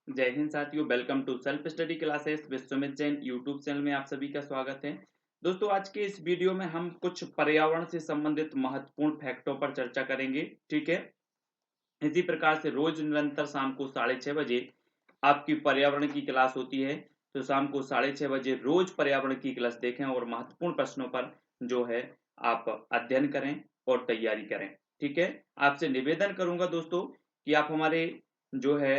जय हिंद साथियों, welcome to self study classes with Sumit Jain YouTube channel में आप सभी का स्वागत है। दोस्तों, आज के इस वीडियो में हम कुछ पर्यावरण से संबंधित महत्वपूर्ण फैक्टों पर चर्चा करेंगे। ठीक है, इसी प्रकार से रोज निरंतर शाम को 6:30 बजे आपकी पर्यावरण की क्लास होती है। तो शाम को 6:30 बजे रोज पर्यावरण की क्लास देखें और महत्वपूर्ण प्रश्नों पर जो है आप अध्ययन करें और तैयारी करें। ठीक है, आपसे निवेदन करूंगा दोस्तों कि आप हमारे जो है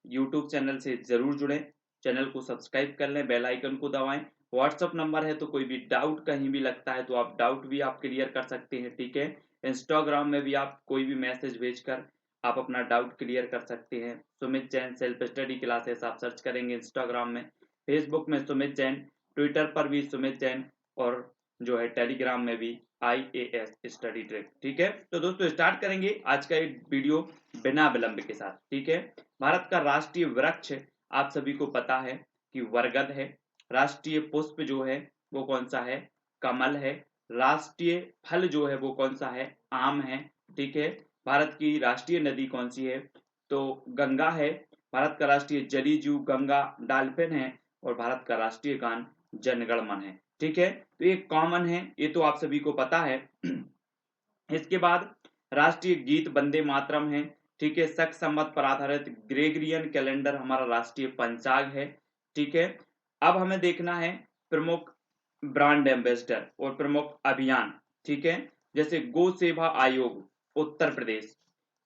यूट्यूब चैनल से जरूर जुड़ें, चैनल को सब्सक्राइब कर लें, बेल आइकन को दबाएं। व्हाट्सअप नंबर है, तो कोई भी डाउट कहीं भी लगता है तो आप डाउट भी आप क्लियर कर सकते हैं। ठीक है, इंस्टाग्राम में भी आप कोई भी मैसेज भेजकर आप अपना डाउट क्लियर कर सकते हैं। Sumit Jain self study classes आप सर्च करेंगे इंस्टाग्राम में, फेसबुक में सुमित जैन, ट्विटर पर भी सुमित जैन और जो है टेलीग्राम में भी IAS स्टडी ट्रिक। ठीक है, तो दोस्तों स्टार्ट करेंगे आज का एक वीडियो बिना विलंब के साथ। ठीक है, भारत का राष्ट्रीय वृक्ष आप सभी को पता है कि बरगद है। राष्ट्रीय पुष्प जो है वो कौन सा है? कमल है। राष्ट्रीय फल जो है वो कौन सा है? आम है। ठीक है, भारत की राष्ट्रीय नदी कौन सी है? तो गंगा है। भारत का राष्ट्रीय जलीय जीव गंगा डॉल्फिन है और भारत का राष्ट्रीय गान जनगण मन है। ठीक है, तो ये कॉमन है, ये तो आप सभी को पता है। इसके बाद राष्ट्रीय गीत वंदे मातरम है। ठीक है, शक संवत पर आधारित ग्रेगरियन कैलेंडर हमारा राष्ट्रीय पंचांग है। ठीक है, अब हमें देखना है प्रमुख ब्रांड एम्बेसडर और प्रमुख अभियान। ठीक है, जैसे गो सेवा आयोग उत्तर प्रदेश,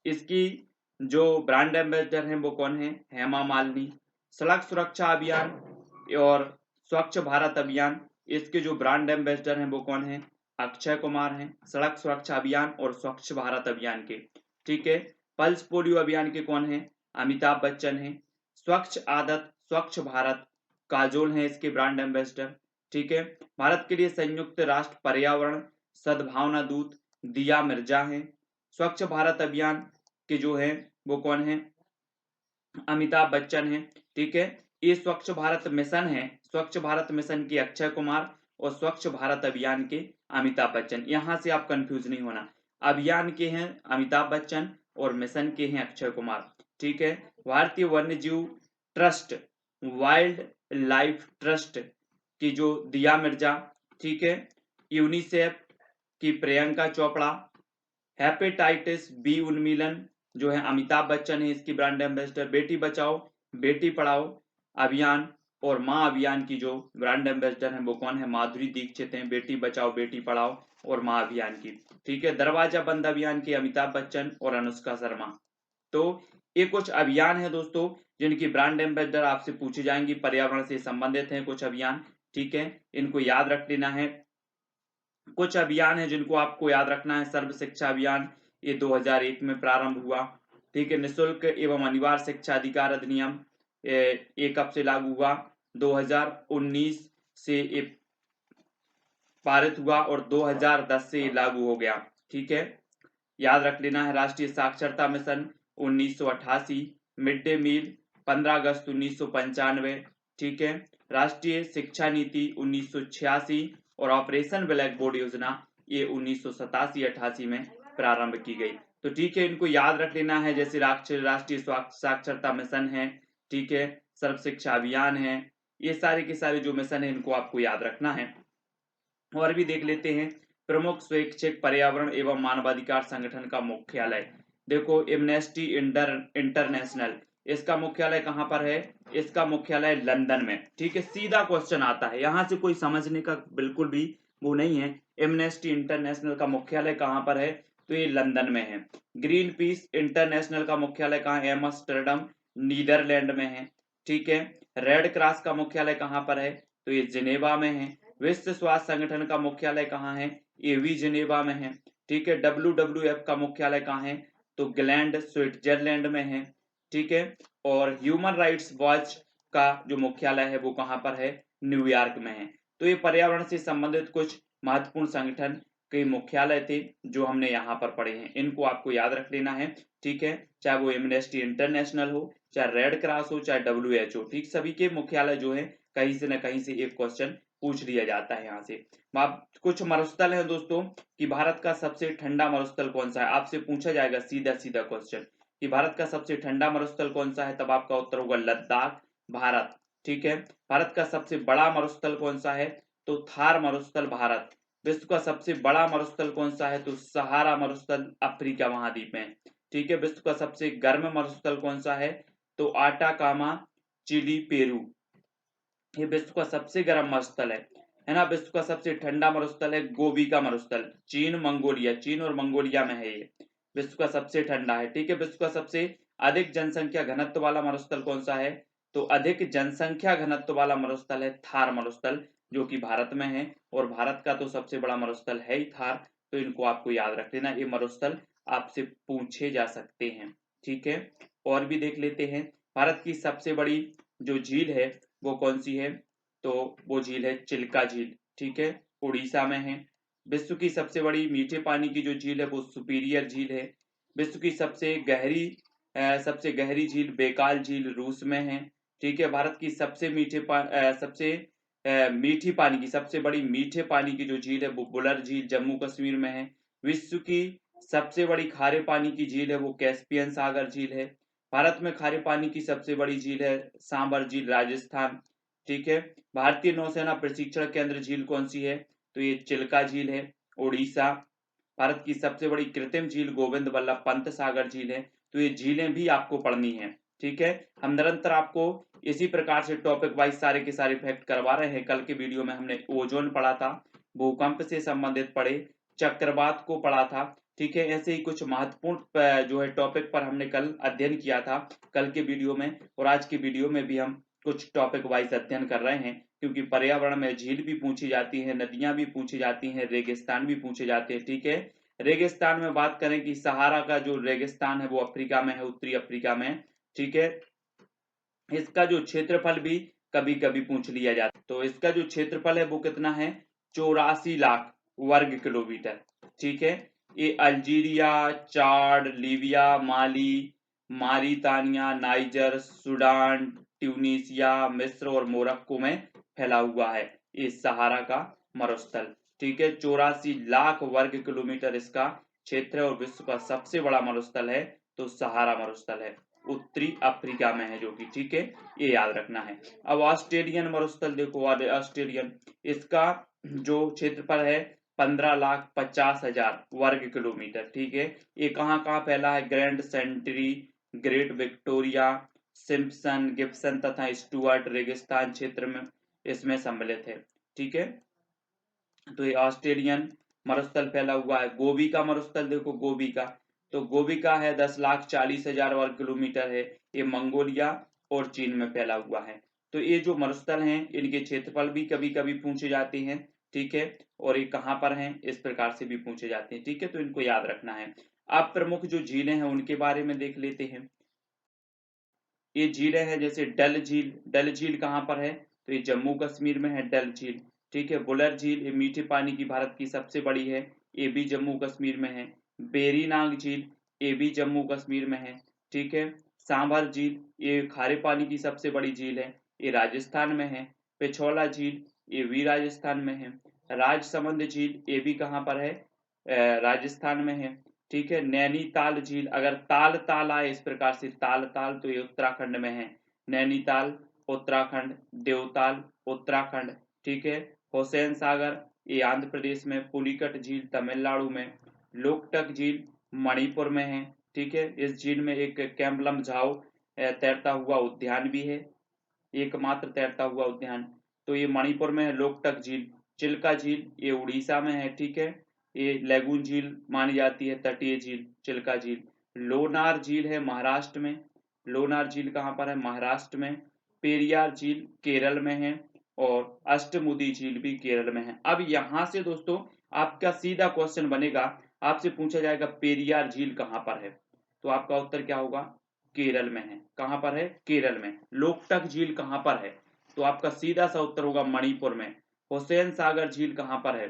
इसकी जो ब्रांड एम्बेसडर हैं वो कौन है? हेमा मालिनी। सड़क सुरक्षा अभियान और स्वच्छ भारत अभियान, इसके जो ब्रांड एम्बेसडर हैं वो कौन है? अक्षय कुमार हैं। सड़क सुरक्षा अभियान और स्वच्छ भारत अभियान के। ठीक है, पल्स पोलियो अभियान के कौन है? अमिताभ बच्चन हैं। स्वच्छ आदत स्वच्छ भारत काजोल हैं इसके ब्रांड एम्बेसडर। ठीक है, भारत के लिए संयुक्त राष्ट्र पर्यावरण सद्भावना दूत दिया मिर्जा हैं। स्वच्छ भारत अभियान के जो है वो कौन है? अमिताभ बच्चन हैं। ठीक है, ये स्वच्छ भारत मिशन है। स्वच्छ भारत मिशन के अक्षय कुमार और स्वच्छ भारत अभियान के अमिताभ बच्चन। यहां से आप कंफ्यूज नहीं होना, अभियान के हैं अमिताभ बच्चन और मिशन के हैं अक्षय कुमार। ठीक है, भारतीय वन्य जीव ट्रस्ट वाइल्ड लाइफ ट्रस्ट की जो दिया मिर्जा। ठीक है, यूनिसेफ की प्रियंका चोपड़ा। हेपेटाइटिस बी उन्मूलन जो है अमिताभ बच्चन है इसकी ब्रांड एम्बेसडर। बेटी बचाओ बेटी पढ़ाओ अभियान और माँ अभियान की जो ब्रांड एम्बेसडर है वो कौन है? माधुरी दीक्षित हैं, बेटी बचाओ बेटी पढ़ाओ और माँ अभियान की। ठीक है, दरवाजा बंद अभियान के अमिताभ बच्चन और अनुष्का शर्मा। तो ये कुछ अभियान है दोस्तों जिनकी ब्रांड एम्बेसडर आपसे पूछी जाएंगी, पर्यावरण से संबंधित हैं कुछ अभियान। ठीक है, इनको याद रख लेना है। कुछ अभियान है जिनको आपको याद रखना है। सर्व शिक्षा अभियान, ये 2001 में प्रारंभ हुआ। ठीक है, निःशुल्क एवं अनिवार्य शिक्षा अधिकार अधिनियम ये कब से लागू हुआ? 2019 से ये पारित हुआ और 2010 से ये लागू हो गया। ठीक है, याद रख लेना है। राष्ट्रीय साक्षरता मिशन 1988, मिड डे मील 15 अगस्त 1995। ठीक है, राष्ट्रीय शिक्षा नीति 1986 और ऑपरेशन ब्लैक बोर्ड योजना ये 1987-88 में प्रारंभ की गई। तो ठीक है, इनको याद रख लेना है। जैसे राष्ट्रीय साक्षरता मिशन है, ठीक है, सर्व शिक्षा अभियान है, ये सारे के सारे जो मिशन है इनको आपको याद रखना है। और भी देख लेते हैं। प्रमुख स्वैच्छिक पर्यावरण एवं मानवाधिकार संगठन का मुख्यालय, देखो एमनेस्टी इंटरनेशनल, इसका मुख्यालय कहां पर है? इसका मुख्यालय लंदन में। ठीक है, सीधा क्वेश्चन आता है, यहां से कोई समझने का बिल्कुल भी वो नहीं है। एमनेस्टी इंटरनेशनल का मुख्यालय कहां पर है? तो ये लंदन में है। ग्रीन पीस इंटरनेशनल का मुख्यालय कहां है? एम्स्टर्डम नीदरलैंड में है। ठीक है, रेड क्रॉस का मुख्यालय कहां पर है? तो ये जिनेवा में है। विश्व स्वास्थ्य संगठन का मुख्यालय कहाँ है? ये भी जिनेवा में है। ठीक है, WWF का मुख्यालय कहाँ है? तो ग्लैंड स्विट्जरलैंड में है। ठीक है, और ह्यूमन राइट्स वॉच का जो मुख्यालय है वो कहाँ पर है? न्यूयॉर्क में है। तो ये पर्यावरण से संबंधित कुछ महत्वपूर्ण संगठन के मुख्यालय थे जो हमने यहाँ पर पढ़े हैं, इनको आपको याद रख लेना है। ठीक है, चाहे वो एमनेस्टी इंटरनेशनल हो, चाहे रेड क्रॉस हो, चाहे WHO, ठीक, सभी के मुख्यालय जो है कहीं से न कहीं से एक क्वेश्चन पूछ लिया जाता है यहाँ से। कुछ मरुस्थल है दोस्तों कि भारत का सबसे ठंडा मरुस्थल कौन सा है? आपसे पूछा जाएगा सीधा सीधा क्वेश्चन कि भारत का सबसे ठंडा मरुस्थल कौन सा है, तब आपका उत्तर होगा लद्दाख, भारत। ठीक है। भारत का सबसे बड़ा मरुस्थल कौन सा है, तो थार मरुस्थल, भारत। विश्व का सबसे बड़ा मरुस्थल कौन सा है, तो सहारा मरुस्थल, अफ्रीका महाद्वीप में। ठीक है। विश्व का सबसे गर्म मरुस्थल कौन सा है, तो आटाकामा, चिली, पेरू। ये विश्व का सबसे गर्म मरुस्थल है ना। विश्व का सबसे ठंडा मरुस्थल है गोबी का मरुस्थल, चीन, मंगोलिया, चीन और मंगोलिया में है ये। विश्व का सबसे ठंडा है। ठीक है। विश्व का सबसे अधिक जनसंख्या घनत्व वाला मरुस्थल कौन सा है, तो अधिक जनसंख्या घनत्व वाला मरुस्थल है थार मरुस्थल, जो कि भारत में है। और भारत का तो सबसे बड़ा मरुस्थल है ही थार, तो इनको आपको याद रख लेना, ये मरुस्थल आपसे पूछे जा सकते हैं। ठीक है। और भी देख लेते हैं। भारत की सबसे बड़ी जो झील है वो कौन सी है, तो वो झील है चिल्का झील। ठीक है। उड़ीसा में है। विश्व की सबसे बड़ी मीठे पानी की जो झील है वो सुपीरियर झील है। विश्व की सबसे गहरी झील बेकाल झील, रूस में है। ठीक है। भारत की सबसे मीठी पानी की, सबसे बड़ी मीठे पानी की जो झील है वो बुलर झील, जम्मू कश्मीर में है। विश्व की सबसे बड़ी खारे पानी की झील है वो कैस्पियन सागर झील है। भारत में खारे पानी की सबसे बड़ी झील है सांबर झील, राजस्थान। ठीक है। भारतीय नौसेना प्रशिक्षण केंद्र झील कौन सी है, तो ये चिल्का झील है, उड़ीसा। भारत की सबसे बड़ी कृत्रिम झील गोविंद वल्लभ पंत सागर झील है। तो ये झीलें भी आपको पढ़नी है। ठीक है। हम निरंतर आपको इसी प्रकार से टॉपिक वाइज सारे के सारे फैक्ट करवा रहे हैं। कल के वीडियो में हमने ओजोन पढ़ा था, भूकंप से संबंधित पढ़े, चक्रवात को पढ़ा था। ठीक है। ऐसे ही कुछ महत्वपूर्ण जो है टॉपिक पर हमने कल अध्ययन किया था कल के वीडियो में, और आज की वीडियो में भी हम कुछ टॉपिक वाइज अध्ययन कर रहे हैं, क्योंकि पर्यावरण में झील भी पूछी जाती है, नदियां भी पूछी जाती हैं, रेगिस्तान भी पूछे जाते हैं। ठीक है। रेगिस्तान में बात करें कि सहारा का जो रेगिस्तान है वो अफ्रीका में है, उत्तरी अफ्रीका में। ठीक है। इसका जो क्षेत्रफल भी कभी कभी पूछ लिया जाता है, तो इसका जो क्षेत्रफल है वो कितना है, 84 लाख वर्ग किलोमीटर। ठीक है। ये अल्जीरिया, चाड, लीबिया, माली, मारितानिया, नाइजर, सूडान, ट्यूनीसिया, मिस्र और मोरक्को में फैला हुआ है ये सहारा का मरुस्थल। ठीक है। 84 लाख वर्ग किलोमीटर इसका क्षेत्र है, और विश्व का सबसे बड़ा मरुस्थल है तो सहारा मरुस्थल है, उत्तरी अफ्रीका में है जो कि। ठीक है। ये याद रखना है। अब ऑस्ट्रेलियन मरुस्थल देखो, ऑस्ट्रेलियन, इसका जो क्षेत्रफल है 15,50,000 वर्ग किलोमीटर। ठीक है। ये कहाँ फैला है, grand century, great Victoria, Simpson, Gibson तथा स्टुअर्ट रेगिस्तान क्षेत्र में इसमें सम्मिलित है। ठीक है। तो ये ऑस्ट्रेलियन मरुस्थल फैला हुआ है। गोबी का मरुस्थल देखो, गोबी का, तो गोबी का है 10,40,000 वर्ग किलोमीटर है। ये मंगोलिया और चीन में फैला हुआ है। तो ये जो मरुस्थल हैं इनके क्षेत्रफल भी कभी कभी पूछे जाते हैं। ठीक है। और ये कहाँ पर हैं इस प्रकार से भी पूछे जाते हैं। ठीक है। तो इनको याद रखना है। अब प्रमुख जो झीलें हैं उनके बारे में देख लेते हैं। ये झीलें हैं जैसे डल झील, डल झील कहाँ पर है, तो ये जम्मू कश्मीर में है डल झील। ठीक है। बुलर झील, ये मीठे पानी की भारत की सबसे बड़ी है, ये भी जम्मू कश्मीर में है। बेरीनाग झील, ये भी जम्मू कश्मीर में है। ठीक है। सांभर झील, ये खारे पानी की सबसे बड़ी झील है, ये राजस्थान में है। पिछोला झील, ये भी राजस्थान में है। राजसमंद झील, ये भी कहाँ पर है, राजस्थान में है। ठीक है। नैनीताल झील, अगर ताल ताल आए इस प्रकार से ताल ताल, तो ये उत्तराखंड में है, नैनीताल उत्तराखंड, देवताल उत्तराखंड। ठीक है। हुसैन सागर, ये आंध्र प्रदेश में, पुलिकट झील तमिलनाडु में, लोकटक झील मणिपुर में है। ठीक है। इस झील में एक कैम्बलम झाओ तैरता हुआ उद्यान भी है, एकमात्र तैरता हुआ उद्यान, तो ये मणिपुर में है। लोकटक झील, चिल्का झील, ये उड़ीसा में है। ठीक है। ये लेगून झील मानी जाती है, तटीय झील चिल्का झील। लोनार झील है महाराष्ट्र में, लोनार झील कहाँ पर है, महाराष्ट्र में। पेरियार झील केरल में है, और अष्टमुदी झील भी केरल में है। अब यहाँ से दोस्तों आपका सीधा क्वेश्चन बनेगा, आपसे पूछा जाएगा पेरियार झील कहाँ पर है, तो आपका उत्तर क्या होगा, केरल में है। कहाँ पर है, केरल में। लोकटक झील कहाँ पर है, तो आपका सीधा सा उत्तर होगा मणिपुर में। हुसैन सागर झील कहाँ पर है,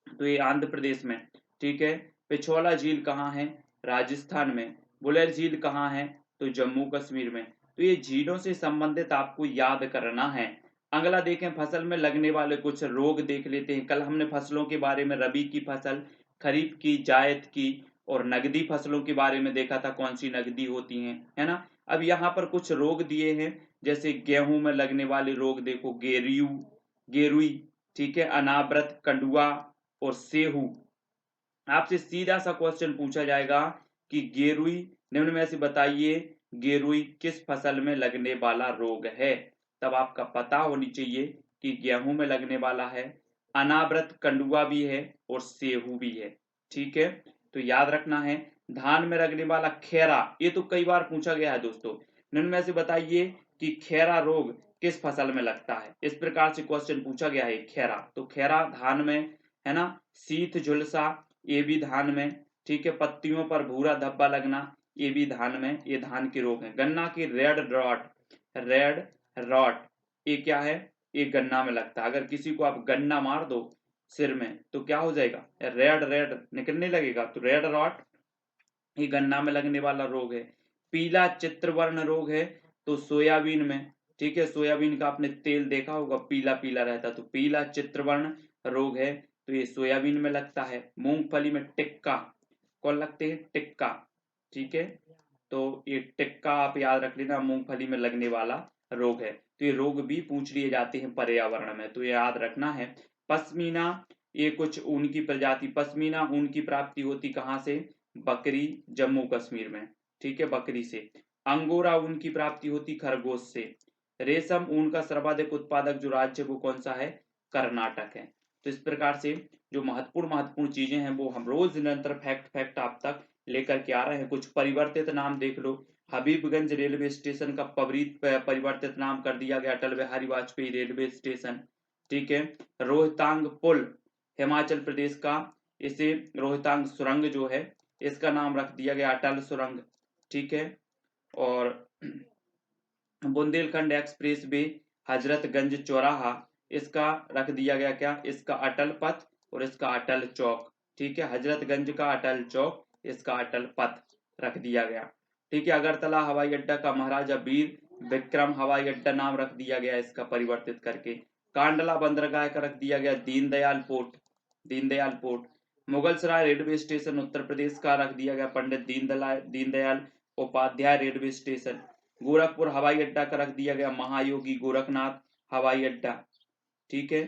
तो ये आंध्र प्रदेश में। ठीक है। पिछोला झील कहाँ है, राजस्थान में। बुलर झील कहाँ है, तो जम्मू कश्मीर में। तो ये झीलों से संबंधित आपको याद करना है। अगला देखें, फसल में लगने वाले कुछ रोग देख लेते हैं। कल हमने फसलों के बारे में रबी की फसल, खरीफ की, जायद की और नगदी फसलों के बारे में देखा था, कौन सी नगदी होती हैं, है ना। अब यहाँ पर कुछ रोग दिए हैं, जैसे गेहूं में लगने वाले रोग देखो, गेरुई, ठीक है, अनावृत, कंडुआ और सेहू। आपसे सीधा सा क्वेश्चन पूछा जाएगा कि गेरुई, निम्न में से बताइए गेरुई किस फसल में लगने वाला रोग है। तब आपका पता होनी चाहिए कि गेहूं में लगने वाला है, अनावृत, कंडुआ भी है और सेहू भी है, ठीक है। तो याद रखना है। धान में लगने वाला खैरा, ये तो कई बार पूछा गया है दोस्तों। निम्न में से बताइए कि खैरा रोग किस फसल में लगता है। इस प्रकार से क्वेश्चन पूछा गया है खैरा, तो खैरा धान में, है ना। शीत झुलसा, ये भी धान में, ठीक है। पत्तियों पर भूरा धब्बा लगना, ये भी धान में, ये धान के रोग हैं। गन्ना की रेड रॉट, ये क्या है, ये गन्ना में लगता है। अगर किसी को आप गन्ना मार दो सिर में तो क्या हो जाएगा, रेड रेड निकलने लगेगा, तो रेड रॉट ये गन्ना में लगने वाला रोग है। पीला चित्रवर्ण रोग है तो सोयाबीन में, ठीक है, सोयाबीन का आपने तेल देखा होगा, पीला पीला रहता, तो पीला चित्रवर्ण रोग है, तो ये सोयाबीन में लगता है। मूंगफली में टिक्का, कौन लगते हैं, टिक्का, ठीक है। तो ये टिक्का आप याद रख लेना, मूंगफली में लगने वाला रोग है। तो ये रोग भी पूछ लिए जाते हैं पर्यावरण में, तो ये याद रखना है। पश्मीना, ये कुछ ऊन की प्रजाति, पश्मीना ऊन की प्राप्ति होती कहाँ से, बकरी, जम्मू कश्मीर में, ठीक है, बकरी से। अंगोरा ऊन की प्राप्ति होती खरगोश से। रेशम ऊन का सर्वाधिक उत्पादक जो राज्य वो कौन सा है, कर्नाटक है। तो इस प्रकार से जो महत्वपूर्ण चीजें हैं वो हम रोज निरंतर फैक्ट आप तक लेकर के आ रहे हैं। कुछ परिवर्तित नाम देख लो, हबीबगंज रेलवे स्टेशन का परिवर्तित नाम कर दिया गया अटल बिहारी वाजपेयी रेलवे स्टेशन, ठीक है। रोहतांग पुल हिमाचल प्रदेश का, इसे रोहतांग सुरंग जो है इसका नाम रख दिया गया अटल सुरंग, ठीक है। और बुंदेलखंड एक्सप्रेस वे हजरतगंज चौराहा, इसका रख दिया गया क्या, इसका अटल पथ और इसका अटल चौक, ठीक है। हजरतगंज का अटल चौक, इसका अटल पथ रख दिया गया, ठीक है। अगरतला हवाई अड्डा का महाराजा वीर विक्रम हवाई अड्डा नाम रख दिया गया इसका परिवर्तित करके। कांडला बंदरगाह का रख दिया गया दीनदयाल पोर्ट। मुगल सराय रेलवे स्टेशन उत्तर प्रदेश का रख दिया गया पंडित दीनदयाल उपाध्याय रेलवे स्टेशन। गोरखपुर हवाई अड्डा का रख दिया गया महायोगी गोरखनाथ हवाई अड्डा, ठीक है।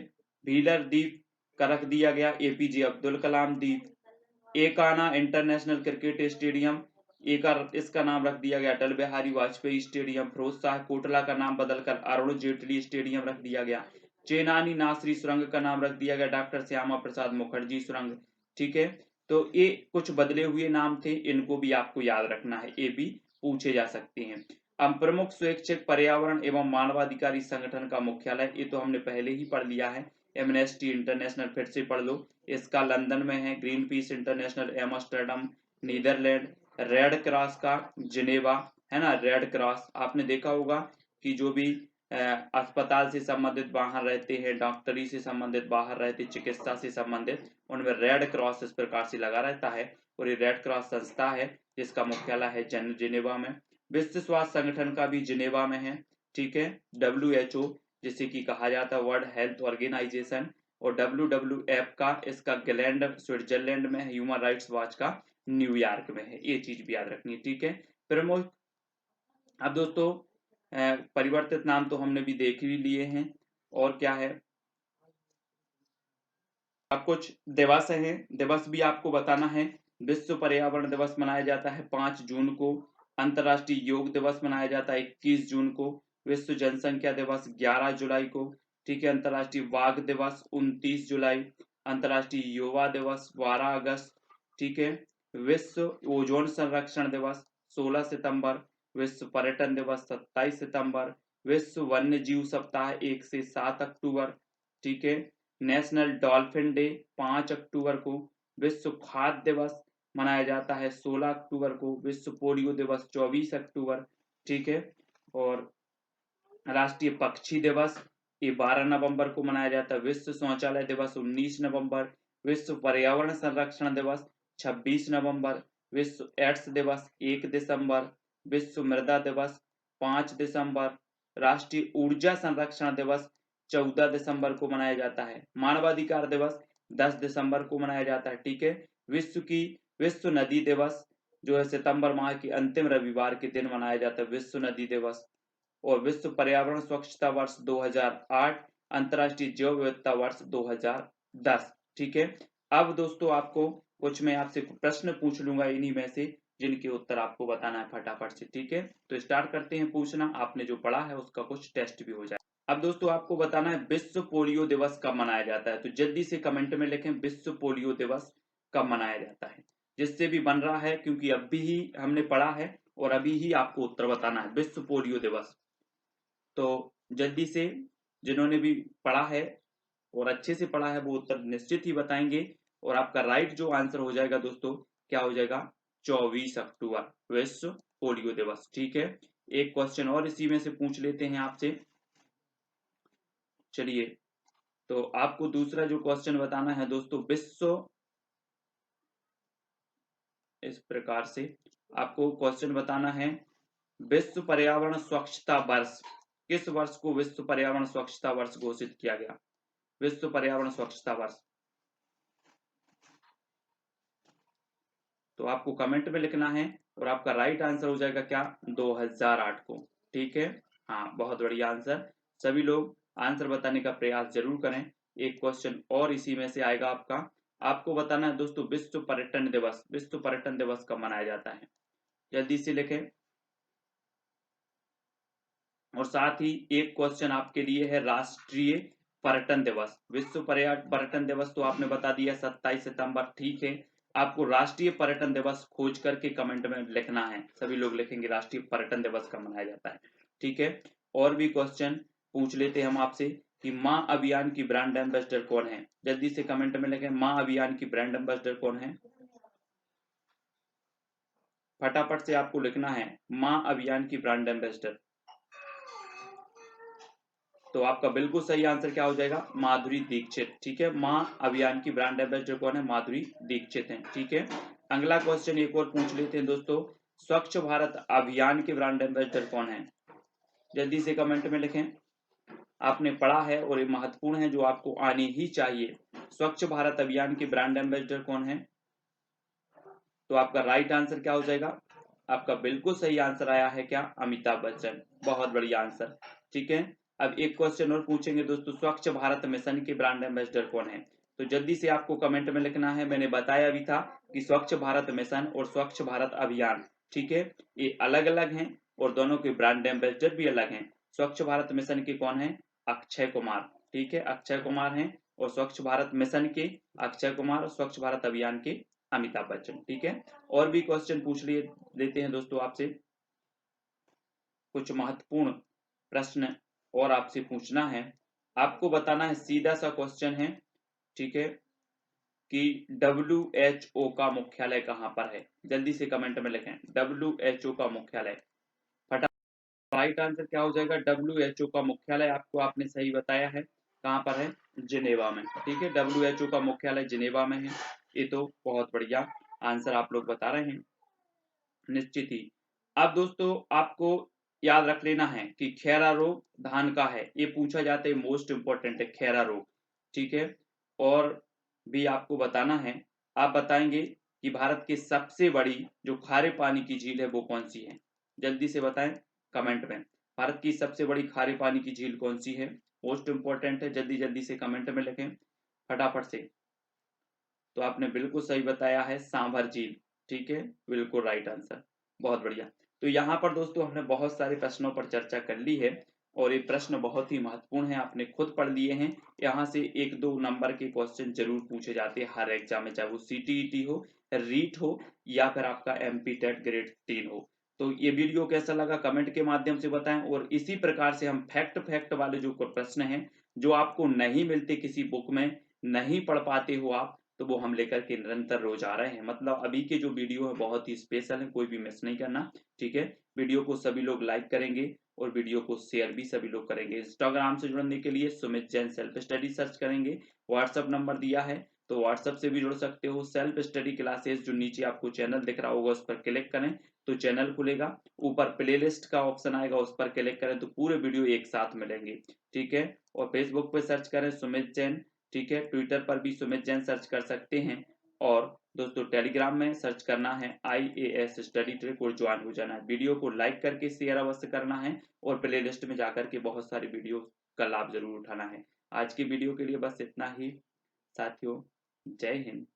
भीलर द्वीप का रख दिया गया एपीजे अब्दुल कलाम द्वीप। एकाना इंटरनेशनल क्रिकेट स्टेडियम, इसका नाम रख दिया गया अटल बिहारी वाजपेयी स्टेडियम। फिरोज शाह कोटला का नाम बदलकर अरुण जेटली स्टेडियम रख दिया गया। चेनानी नासरी सुरंग का नाम रख दिया गया डॉक्टर श्यामा प्रसाद मुखर्जी सुरंग, ठीक है। तो ये कुछ बदले हुए नाम थे, इनको भी आपको याद रखना है, ये भी पूछे जा सकते हैं। अब प्रमुख स्वैच्छिक पर्यावरण एवं मानवाधिकारी संगठन का मुख्यालय, ये तो हमने पहले ही पढ़ लिया है, एमनेस्टी इंटरनेशनल, फिर से पढ़ लो, इसका लंदन में है। Greenpeace international Amsterdam Netherlands. Red Cross का जिनेवा, है ना। रेड क्रॉस आपने देखा होगा कि जो भी अस्पताल से संबंधित बाहर रहते हैं, डॉक्टरी से संबंधित बाहर रहते, चिकित्सा से संबंधित, उनमें रेड क्रॉस इस प्रकार से लगा रहता है, और ये रेड क्रॉस संस्था है जिसका मुख्यालय है जिनेवा में। विश्व स्वास्थ्य संगठन का भी जिनेवा में है, ठीक है। WHO जिसे कि कहा जाता है वर्ल्ड हेल्थ ऑर्गेनाइजेशन, और WWF का, इसका ग्लैंड स्विट्जरलैंड में है। ह्यूमन राइट्स वॉच का न्यूयॉर्क में है, ये चीज भी याद रखनी है, ठीक है। प्रमुख, अब दोस्तों परिवर्तित नाम तो हमने भी देख ही लिए हैं, और क्या है, अब कुछ दिवस हैं, दिवस भी आपको बताना है। विश्व पर्यावरण दिवस मनाया जाता है 5 जून को। अंतर्राष्ट्रीय योग दिवस मनाया जाता है 21 जून को। विश्व जनसंख्या दिवस 11 जुलाई को, ठीक है। अंतर्राष्ट्रीय बाघ दिवस 29 जुलाई। अंतर्राष्ट्रीय युवा दिवस 12 अगस्त, ठीक है। विश्व ओजोन संरक्षण दिवस 16 सितंबर। विश्व पर्यटन दिवस 27 सितंबर। विश्व वन्य जीव सप्ताह 1 से 7 अक्टूबर, ठीक है। नेशनल डॉल्फिन डे 5 अक्टूबर को। विश्व खाद्य दिवस मनाया जाता है 16 अक्टूबर को। विश्व पोलियो दिवस 24 अक्टूबर, ठीक है। और राष्ट्रीय पक्षी दिवस ये 12 नवंबर को मनाया जाता है। विश्व शौचालय दिवस 19 नवंबर। विश्व पर्यावरण संरक्षण दिवस 26 नवंबर। विश्व एड्स दिवस 1 दिसंबर। विश्व मृदा दिवस 5 दिसंबर। राष्ट्रीय ऊर्जा संरक्षण दिवस 14 दिसंबर को मनाया जाता है। मानवाधिकार दिवस 10 दिसंबर को मनाया जाता है, ठीक है। विश्व की विश्व नदी दिवस जो है सितंबर माह के अंतिम रविवार के दिन मनाया जाता है, विश्व नदी दिवस। और विश्व पर्यावरण स्वच्छता वर्ष 2008, अंतर्राष्ट्रीय जैव विविधता वर्ष 2010। ठीक है, अब दोस्तों आपको कुछ मैं आपसे प्रश्न पूछ लूंगा इन्हीं में से, जिनके उत्तर आपको बताना है फटाफट से। ठीक है, तो स्टार्ट करते हैं पूछना, आपने जो पढ़ा है उसका कुछ टेस्ट भी हो जाए। अब दोस्तों आपको बताना है विश्व पोलियो दिवस कब मनाया जाता है, तो जल्दी से कमेंट में लिखें विश्व पोलियो दिवस कब मनाया जाता है, जिससे भी बन रहा है, क्योंकि अभी ही हमने पढ़ा है और अभी ही आपको उत्तर बताना है विश्व पोलियो दिवस। तो जल्दी से जिन्होंने भी पढ़ा है और अच्छे से पढ़ा है वो उत्तर निश्चित ही बताएंगे। और आपका राइट जो आंसर हो जाएगा दोस्तों, क्या हो जाएगा, 24 अक्टूबर विश्व पोलियो दिवस। ठीक है, एक क्वेश्चन और इसी में से पूछ लेते हैं आपसे। चलिए, तो आपको दूसरा जो क्वेश्चन बताना है दोस्तों, विश्व, इस प्रकार से आपको क्वेश्चन बताना है विश्व पर्यावरण स्वच्छता वर्ष, किस वर्ष को विश्व पर्यावरण स्वच्छता वर्ष घोषित किया गया, विश्व पर्यावरण स्वच्छता वर्ष। तो आपको कमेंट में लिखना है और आपका राइट आंसर हो जाएगा क्या, 2008 को। ठीक है, हाँ बहुत बढ़िया आंसर। सभी लोग आंसर बताने का प्रयास जरूर करें। एक क्वेश्चन और इसी में से आएगा आपका, आपको बताना है दोस्तों विश्व पर्यटन दिवस, विश्व पर्यटन दिवस कब मनाया जाता है, जल्दी से लिखें। और साथ ही एक क्वेश्चन आपके लिए है राष्ट्रीय पर्यटन दिवस, विश्व पर्यटन दिवस तो आपने बता दिया 27 सितंबर। ठीक है, आपको राष्ट्रीय पर्यटन दिवस खोज करके कमेंट में लिखना है, सभी लोग लिखेंगे राष्ट्रीय पर्यटन दिवस कब मनाया जाता है। ठीक है, और भी क्वेश्चन पूछ लेते हैं हम आपसे कि माँ अभियान की ब्रांड एम्बेसडर कौन है, जल्दी से कमेंट में लिखें माँ अभियान की ब्रांड एम्बेसडर कौन है। फटाफट से आपको लिखना है माँ अभियान की ब्रांड एम्बेसडर। तो आपका बिल्कुल सही आंसर क्या हो जाएगा, माधुरी दीक्षित। ठीक है, माँ अभियान की ब्रांड एम्बेसडर कौन है, माधुरी दीक्षित है। ठीक है, अगला क्वेश्चन एक और पूछ लेते हैं दोस्तों, स्वच्छ भारत अभियान के ब्रांड एम्बेसडर कौन है, जल्दी से कमेंट में लिखें। आपने पढ़ा है और ये महत्वपूर्ण है, जो आपको आने ही चाहिए। स्वच्छ भारत अभियान के ब्रांड एम्बेसडर कौन है, तो आपका राइट आंसर क्या हो जाएगा, आपका बिल्कुल सही आंसर आया है क्या, अमिताभ बच्चन। बहुत बढ़िया आंसर। ठीक है, अब एक क्वेश्चन और पूछेंगे दोस्तों, स्वच्छ भारत मिशन के ब्रांड एम्बेसडर कौन है, तो जल्दी से आपको कमेंट में लिखना है। मैंने बताया भी था कि स्वच्छ भारत मिशन और स्वच्छ भारत अभियान, ठीक है, ये अलग अलग हैं और दोनों के ब्रांड एम्बेसडर भी अलग हैं। स्वच्छ भारत मिशन के कौन है, अक्षय कुमार। ठीक है, अक्षय कुमार हैं, और स्वच्छ भारत मिशन के अक्षय कुमार, और स्वच्छ भारत अभियान के अमिताभ बच्चन। ठीक है, और भी क्वेश्चन पूछ लिए लेते हैं दोस्तों आपसे, कुछ महत्वपूर्ण प्रश्न और आपसे पूछना है, आपको बताना है, सीधा सा क्वेश्चन है। ठीक है, कि WHO का मुख्यालय कहां पर है, जल्दी से कमेंट में लिखें WHO का मुख्यालय। फटाफट राइट आंसर क्या हो जाएगा, WHO का मुख्यालय आपको, आपने सही बताया है, कहां पर है, जिनेवा में। ठीक है, WHO का मुख्यालय जिनेवा में है। ये तो बहुत बढ़िया आंसर आप लोग बता रहे हैं, निश्चित ही। अब दोस्तों आपको याद रख लेना है कि खैरा रोग धान का है, ये पूछा जाता है, मोस्ट इंपोर्टेंट है खैरा रोग। ठीक है, और भी आपको बताना है, आप बताएंगे कि भारत की सबसे बड़ी जो खारे पानी की झील है वो कौन सी है, जल्दी से बताएं कमेंट में, भारत की सबसे बड़ी खारे पानी की झील कौन सी है, मोस्ट इंपोर्टेंट है, जल्दी जल्दी से कमेंट में लिखें फटाफट से। तो आपने बिल्कुल सही बताया है, सांभर झील। ठीक है, बिल्कुल राइट आंसर, बहुत बढ़िया। तो यहाँ पर दोस्तों हमने बहुत सारे प्रश्नों पर चर्चा कर ली है, और ये प्रश्न बहुत ही महत्वपूर्ण है, आपने खुद पढ़ लिए हैं। यहाँ से 1-2 नंबर के क्वेश्चन जरूर पूछे जाते हैं हर एग्जाम में, चाहे वो CTET हो, रीट हो, या फिर आपका MP टेट ग्रेड 3 हो। तो ये वीडियो कैसा लगा कमेंट के माध्यम से बताएं, और इसी प्रकार से हम फैक्ट वाले जो प्रश्न हैं, जो आपको नहीं मिलते किसी बुक में, नहीं पढ़ पाते हो आप, तो वो हम लेकर के निरंतर रोज आ रहे हैं। मतलब अभी के जो वीडियो है बहुत ही स्पेशल है, कोई भी मिस नहीं करना। ठीक है, वीडियो को सभी लोग लाइक करेंगे और वीडियो को शेयर भी सभी लोग करेंगे। इंस्टाग्राम से जुड़ने के लिए Sumit Jain self study search करेंगे, व्हाट्सएप नंबर दिया है तो व्हाट्सएप से भी जुड़ सकते हो। सेल्फ स्टडी क्लासेस जो नीचे आपको चैनल दिख रहा होगा उस पर क्लिक करें तो चैनल खुलेगा, ऊपर प्लेलिस्ट का ऑप्शन आएगा उस पर क्लिक करें तो पूरे वीडियो एक साथ मिलेंगे। ठीक है, और फेसबुक पे सर्च करें सुमित जैन। ठीक है, ट्विटर पर भी सुमित जैन सर्च कर सकते हैं, और दोस्तों टेलीग्राम में सर्च करना है IAS स्टडी ट्रिक और ज्वाइन हो जाना है। वीडियो को लाइक करके शेयर अवश्य करना है और प्ले लिस्ट में जाकर के बहुत सारी वीडियो का लाभ जरूर उठाना है। आज की वीडियो के लिए बस इतना ही साथियों। जय हिंद।